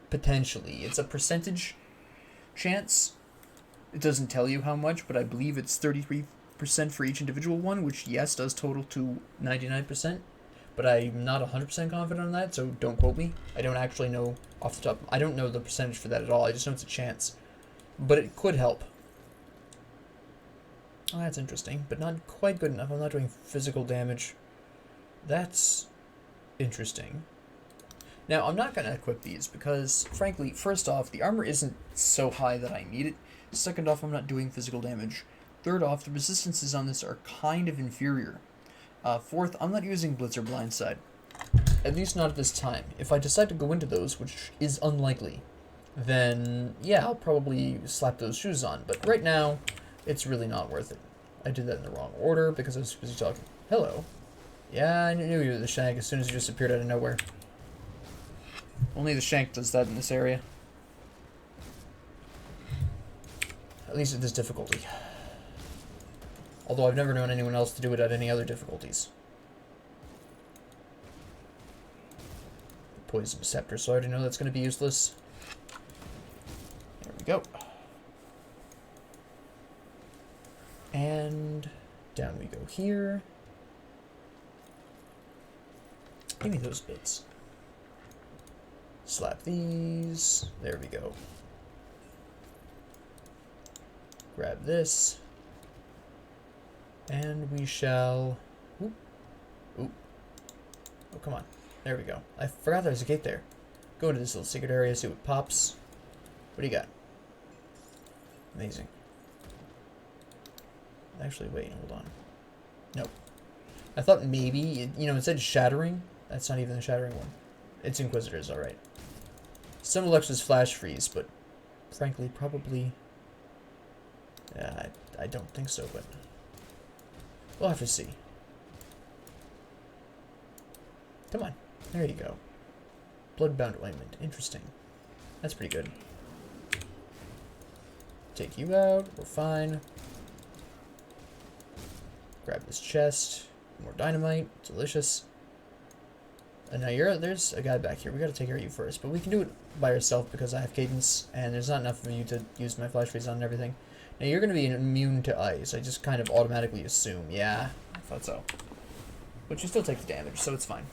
potentially. It's a percentage chance. It doesn't tell you how much, but I believe it's 33% for each individual one, which, yes, does total to 99%. But I'm not 100% confident on that, so don't quote me. I don't actually know off the top. I don't know the percentage for that at all. I just know it's a chance. But it could help. Oh, that's interesting, but not quite good enough. I'm not doing physical damage. That's interesting. Now, I'm not going to equip these because, frankly, first off, the armor isn't so high that I need it. Second off, I'm not doing physical damage. Third off, the resistances on this are kind of inferior. Fourth, I'm not using Blitz or Blindside. At least not at this time. If I decide to go into those, which is unlikely, then, yeah, I'll probably slap those shoes on. But right now, it's really not worth it. I did that in the wrong order because I was busy talking. Hello. Yeah, I knew you were the Shank as soon as you just appeared out of nowhere. Only the Shank does that in this area. At least at this difficulty. Although I've never known anyone else to do it at any other difficulties. Poison Scepter, so I already know that's going to be useless. There we go. And down we go here. Give me those bits. Slap these. There we go. Grab this. And we shall... Oop. Oop. Oh, come on. There we go. I forgot there was a gate there. Go into this little secret area, see what pops. What do you got? Amazing. Actually, wait, hold on. Nope. I thought maybe, you know, it said shattering. That's not even the shattering one. It's Inquisitors, alright. Simulux is flash freeze, but frankly, probably... Yeah, I don't think so, but... We'll have to see. Come on. There you go. Bloodbound ointment. Interesting. That's pretty good. Take you out. We're fine. Grab this chest. More dynamite. Delicious. And now there's a guy back here. We gotta take care of you first. But we can do it by yourself because I have cadence. And there's not enough of you to use my flash freeze on and everything. Now you're gonna be immune to ice. I just kind of automatically assume. Yeah, I thought so. But you still take the damage, so it's fine.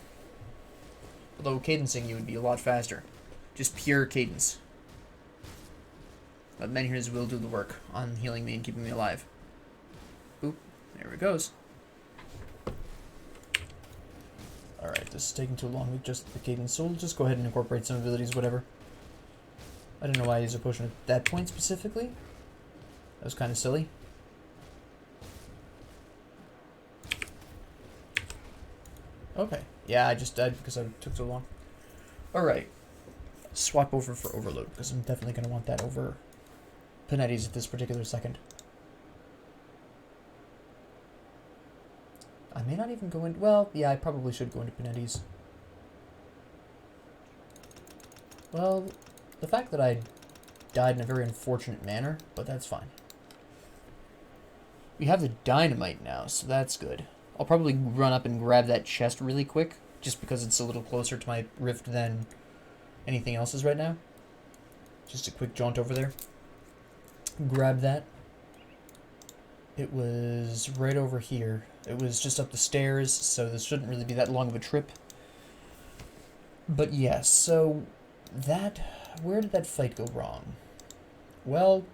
Although cadencing you would be a lot faster. Just pure cadence. But Menhir's will do the work on healing me and keeping me alive. Boop. There it goes. Alright, this is taking too long with just the cadence, so we'll just go ahead and incorporate some abilities, whatever. I don't know why I used a potion at that point specifically. That was kind of silly. Okay. Yeah, I just died because I took so long. Alright. Swap over for Overload, because I'm definitely going to want that over Panetti's at this particular second. I may not even go in... Well, yeah, I probably should go into Panetti's. Well, the fact that I died in a very unfortunate manner, but that's fine. We have the dynamite now, so that's good. I'll probably run up and grab that chest really quick, just because it's a little closer to my rift than anything else is right now. Just a quick jaunt over there. Grab that. It was right over here. It was just up the stairs, so this shouldn't really be that long of a trip. But yes, so that... Where did that fight go wrong? Well,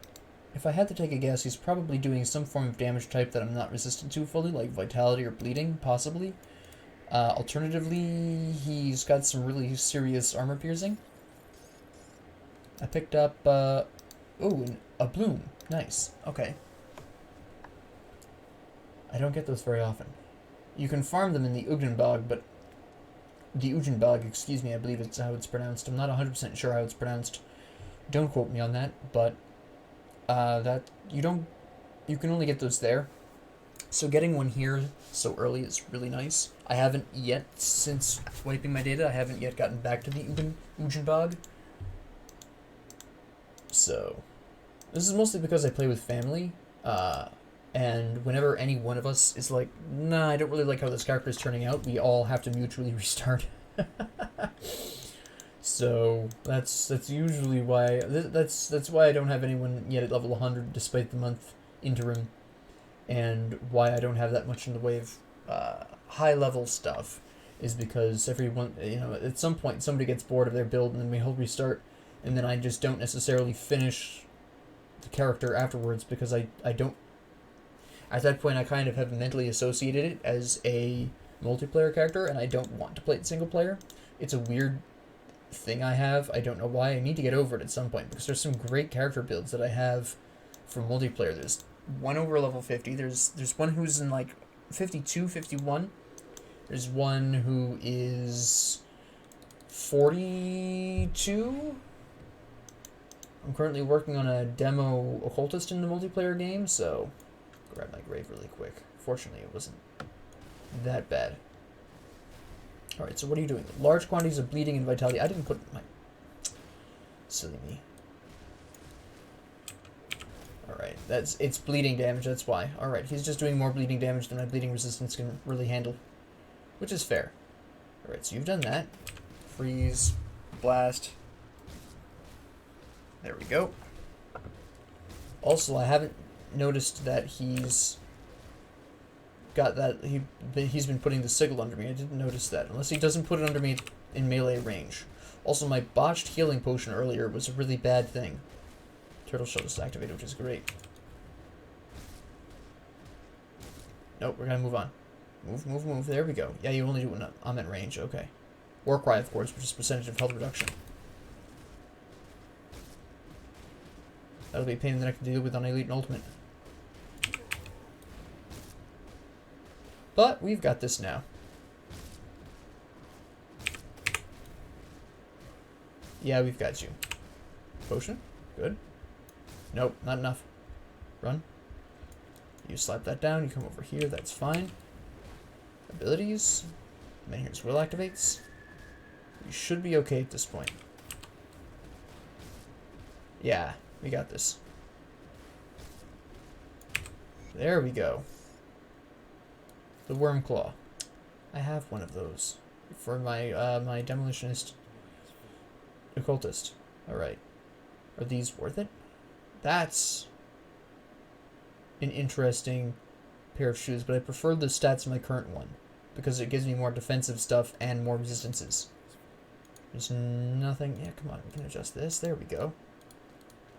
if I had to take a guess, he's probably doing some form of damage type that I'm not resistant to fully, like Vitality or Bleeding, possibly. Alternatively, he's got some really serious armor piercing. I picked up, oh, a bloom. Nice. Okay. I don't get those very often. You can farm them in the Ugnenbog, but... The Ugnenbog, excuse me, I believe it's how it's pronounced. I'm not 100% sure how it's pronounced. Don't quote me on that, but... You can only get those there. So getting one here so early is really nice. I haven't yet, since wiping my data, I haven't yet gotten back to the Ugnenbog. So... This is mostly because I play with family, and whenever any one of us is like, nah, I don't really like how this character is turning out, we all have to mutually restart. So that's usually why that's why I don't have anyone yet at level 100 despite the month interim, and why I don't have that much in the way of high level stuff is because everyone, you know, at some point somebody gets bored of their build and then we whole restart, and then I just don't necessarily finish the character afterwards because I don't. At that point, I kind of have mentally associated it as a multiplayer character, and I don't want to play it single player. It's a weird thing I have. I don't know why. I need to get over it at some point, because there's some great character builds that I have for multiplayer. There's one over level 50. There's one who's in like 52, 51. There's one who is 42. I'm currently working on a demo occultist in the multiplayer game, so grab my grave really quick. Fortunately, it wasn't that bad. Alright, so what are you doing? Large quantities of bleeding and vitality. I didn't put my... Silly me. Alright, it's bleeding damage, that's why. Alright, he's just doing more bleeding damage than my bleeding resistance can really handle. Which is fair. Alright, so you've done that. Freeze. Blast. There we go. Also, I haven't noticed that he's got that he's been putting the sigil under me. I didn't notice that, unless he doesn't put it under me in melee range. Also, my botched healing potion earlier was a really bad thing. Turtle shell is activated, which is great. Nope, we're gonna move on. Move. There we go. Yeah, you only do it when I'm at range. Okay. War cry, of course, which is percentage of health reduction. That'll be a pain in the neck to deal with on Elite and Ultimate. But we've got this now. Yeah, we've got you. Potion? Good. Nope, not enough. Run. You slap that down, you come over here, that's fine. Abilities. Menhir's Will activates. You should be okay at this point. Yeah, we got this. There we go. The Worm Claw. I have one of those for my my Demolitionist Occultist. Alright. Are these worth it? That's an interesting pair of shoes, but I prefer the stats of my current one because it gives me more defensive stuff and more resistances. There's nothing. Yeah, come on, we can adjust this. There we go.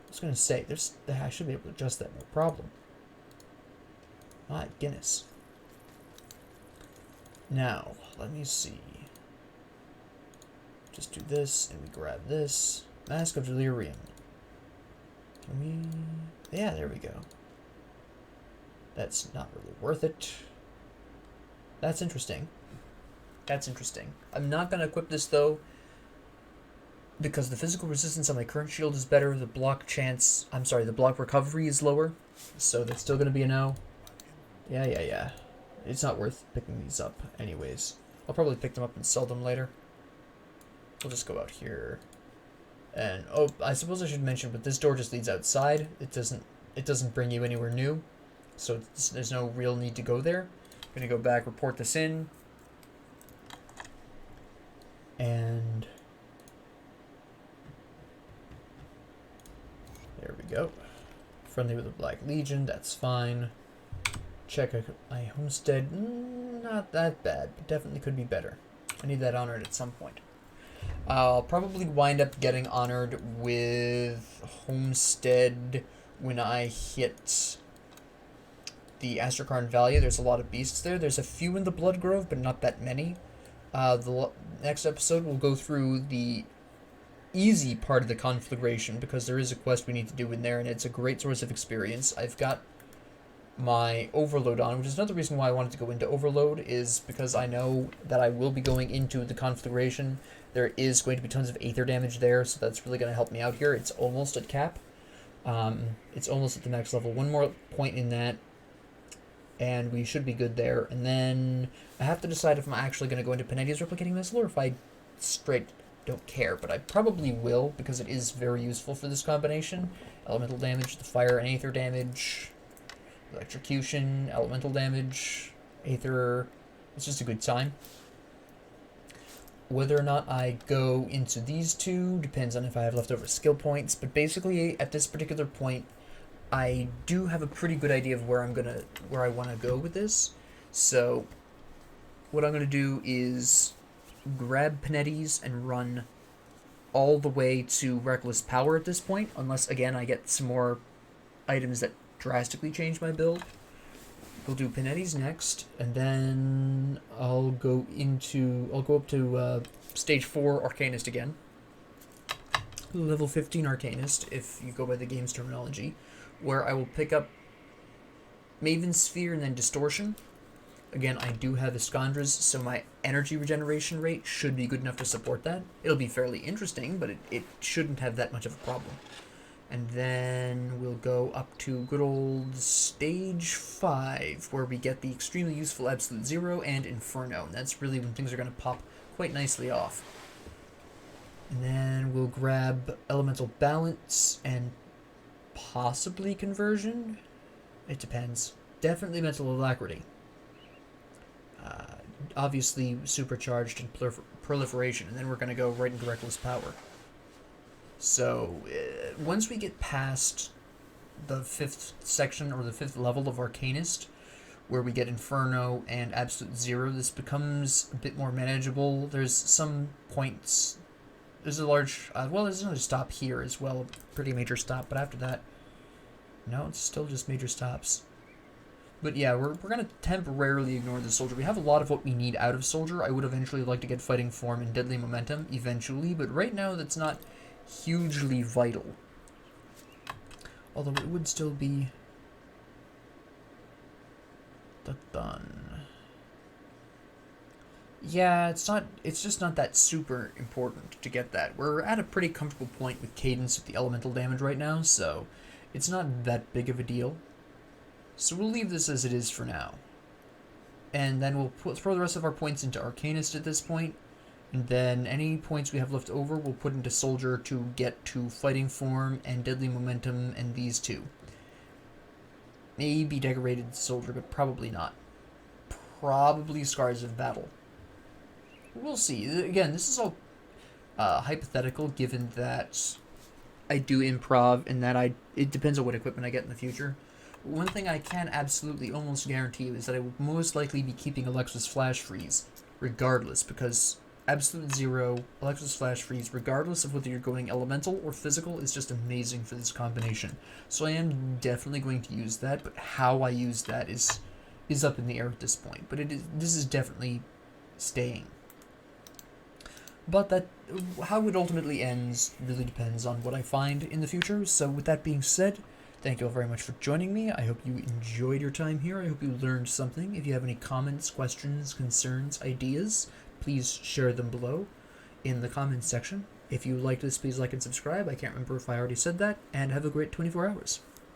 I was gonna say I should be able to adjust that, no problem. My goodness. Now, let me see. Just do this, and we grab this. Mask of Delirium. Can we... Yeah, there we go. That's not really worth it. That's interesting. That's interesting. I'm not going to equip this, though, because the physical resistance on my current shield is better. The block chance... I'm sorry, the block recovery is lower. So that's still going to be a no. Yeah. It's not worth picking these up anyways. I'll probably pick them up and sell them later. We'll just go out here. And, oh, I suppose I should mention, but this door just leads outside. It doesn't bring you anywhere new. So there's no real need to go there. I'm going to go back, report this in. And there we go. Friendly with the Black Legion, that's fine. Check my homestead, not that bad, but definitely could be better. I need that honored at some point. I'll probably wind up getting honored with homestead when I hit the Astrakarn Valley. There's a lot of beasts there. There's a few in the Blood Grove, but not that many. The next episode we'll go through the easy part of the conflagration because there is a quest we need to do in there, and it's a great source of experience. I've got my Overload on, which is another reason why I wanted to go into Overload, is because I know that I will be going into the conflagration. There is going to be tons of Aether damage there, so that's really going to help me out here. It's almost at cap. It's almost at the next level. One more point in that, and we should be good there. And then I have to decide if I'm actually going to go into Panetti's Replicating Missile, or if I straight don't care, but I probably will, because it is very useful for this combination. Elemental damage, the fire and Aether damage, electrocution, elemental damage, Aether. It's just a good time. Whether or not I go into these two depends on if I have leftover skill points, but basically at this particular point I do have a pretty good idea of where I want to go with this. So what I'm going to do is grab Panetti's and run all the way to Reckless Power at this point, unless again I get some more items that drastically change my build. We'll do Panetti's next, and then I'll go up to stage 4 Arcanist again. Level 15 Arcanist, if you go by the game's terminology, where I will pick up Maven's Sphere and then Distortion. Again, I do have Iskandra's, so my energy regeneration rate should be good enough to support that. It'll be fairly interesting, but it shouldn't have that much of a problem. And then we'll go up to good old stage 5, where we get the extremely useful Absolute Zero and Inferno. And that's really when things are going to pop quite nicely off. And then we'll grab Elemental Balance and possibly Conversion. It depends. Definitely Mental Alacrity. Obviously Supercharged and Proliferation. And then we're going to go right into Reckless Power. So, once we get past the 5th section, or the 5th level of Arcanist, where we get Inferno and Absolute Zero, this becomes a bit more manageable. There's some points... There's a large... there's another stop here as well, a pretty major stop, but after that... No, it's still just major stops. But yeah, we're going to temporarily ignore the Soldier. We have a lot of what we need out of Soldier. I would eventually like to get Fighting Form and Deadly Momentum, eventually, but right now that's not hugely vital. Although it would still be done. Yeah, it's just not that super important to get that. We're at a pretty comfortable point with cadence with the elemental damage right now, so it's not that big of a deal. So we'll leave this as it is for now. And then we'll throw the rest of our points into Arcanist at this point, and then any points we have left over we'll put into Soldier to get to Fighting Form and Deadly Momentum and these two. Maybe Decorated Soldier, but probably not. Probably Scars of Battle. We'll see. Again, this is all hypothetical, given that I do improv and that it depends on what equipment I get in the future. One thing I can absolutely almost guarantee is that I will most likely be keeping Alexa's Flash Freeze, regardless, because Absolute Zero, Alexa's Flash Freeze, regardless of whether you're going elemental or physical, is just amazing for this combination. So I am definitely going to use that, but how I use that is up in the air at this point. But this is definitely staying. But that how it ultimately ends really depends on what I find in the future. So with that being said, thank you all very much for joining me. I hope you enjoyed your time here. I hope you learned something. If you have any comments, questions, concerns, ideas, please share them below in the comments section. If you liked this, please like and subscribe. I can't remember if I already said that. And have a great 24 hours.